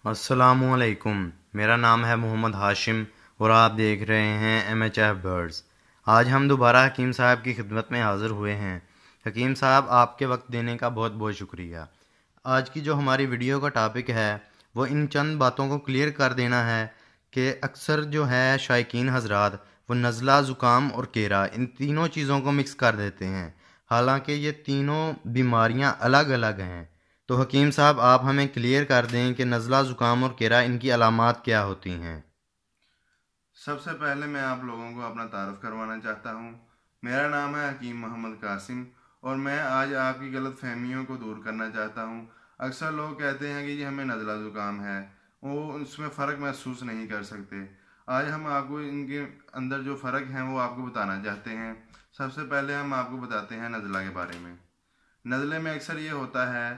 अस्सलामुअलैकुम। मेरा नाम है मोहम्मद हाशिम और आप देख रहे हैं MHF बर्ड्स। आज हम दोबारा हकीम साहब की खिदमत में हाज़िर हुए हैं। हकीम साहब, आपके वक्त देने का बहुत बहुत शुक्रिया। आज की जो हमारी वीडियो का टॉपिक है वो इन चंद बातों को क्लियर कर देना है कि अक्सर जो है शायकीन हजरात वो नज़ला, ज़ुकाम और केरा इन तीनों चीज़ों को मिक्स कर देते हैं, हालांकि ये तीनों बीमारियां अलग अलग हैं। तो हकीम साहब, आप हमें क्लियर कर दें कि नज़ला, ज़ुकाम और केरा इनकी अलामात क्या होती हैं। सबसे पहले मैं आप लोगों को अपना तारुफ करवाना चाहता हूँ। मेरा नाम है हकीम मोहम्मद कासिम और मैं आज आपकी गलत फहमियों को दूर करना चाहता हूँ। अक्सर लोग कहते हैं कि जी हमें नज़ला ज़ुकाम है, वो उसमें फ़र्क महसूस नहीं कर सकते। आज हम आपको इनके अंदर जो फ़र्क हैं वो आपको बताना चाहते हैं। सबसे पहले हम आपको बताते हैं नज़ला के बारे में। नज़ले में अक्सर ये होता है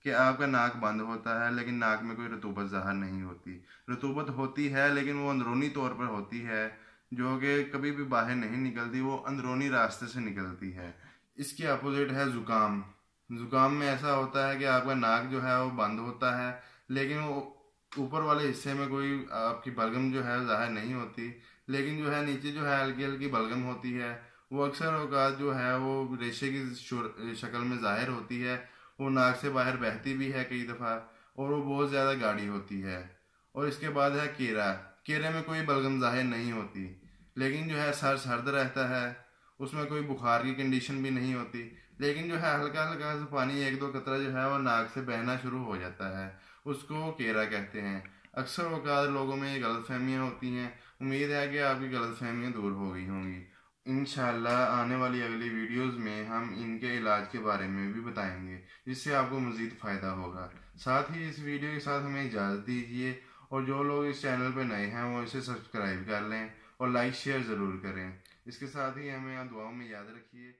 कि आपका नाक बंद होता है लेकिन नाक में कोई रतूबत ज़ाहिर नहीं होती। रतूबत होती है लेकिन वो अंदरूनी तौर पर होती है, जो कि कभी भी बाहर नहीं निकलती, वो अंदरूनी रास्ते से निकलती है। इसके अपोजिट है ज़ुकाम। ज़ुकाम में ऐसा होता है कि आपका नाक जो है वो बंद होता है लेकिन वो ऊपर वाले हिस्से में कोई आपकी बलगम जो है ज़ाहिर नहीं होती, लेकिन जो है नीचे जो है हल्की हल्की बलगम होती है। वो अक्सर औकात जो है वो रेशे की शक्ल में ज़ाहिर होती है। वो नाक से बाहर बहती भी है कई दफ़ा और वो बहुत ज़्यादा गाढ़ी होती है। और इसके बाद है केरा। केरे में कोई बलगम ज़ाहिर नहीं होती लेकिन जो है सर सर्द रहता है। उसमें कोई बुखार की कंडीशन भी नहीं होती, लेकिन जो है हल्का हल्का सा पानी एक दो कतरा जो है वो नाक से बहना शुरू हो जाता है। उसको केरा कहते हैं। अक्सर औकात लोगों में ये गलत फहमियाँ होती हैं। उम्मीद है कि आपकी गलत फहमियाँ दूर हो गई होंगी। इंशाल्लाह आने वाली अगली वीडियोस में हम इनके इलाज के बारे में भी बताएंगे, जिससे आपको मज़ीद फ़ायदा होगा। साथ ही इस वीडियो के साथ हमें इजाज़त दीजिए और जो लोग इस चैनल पर नए हैं वो इसे सब्सक्राइब कर लें और लाइक शेयर ज़रूर करें। इसके साथ ही हमें दुआओं में याद रखिए।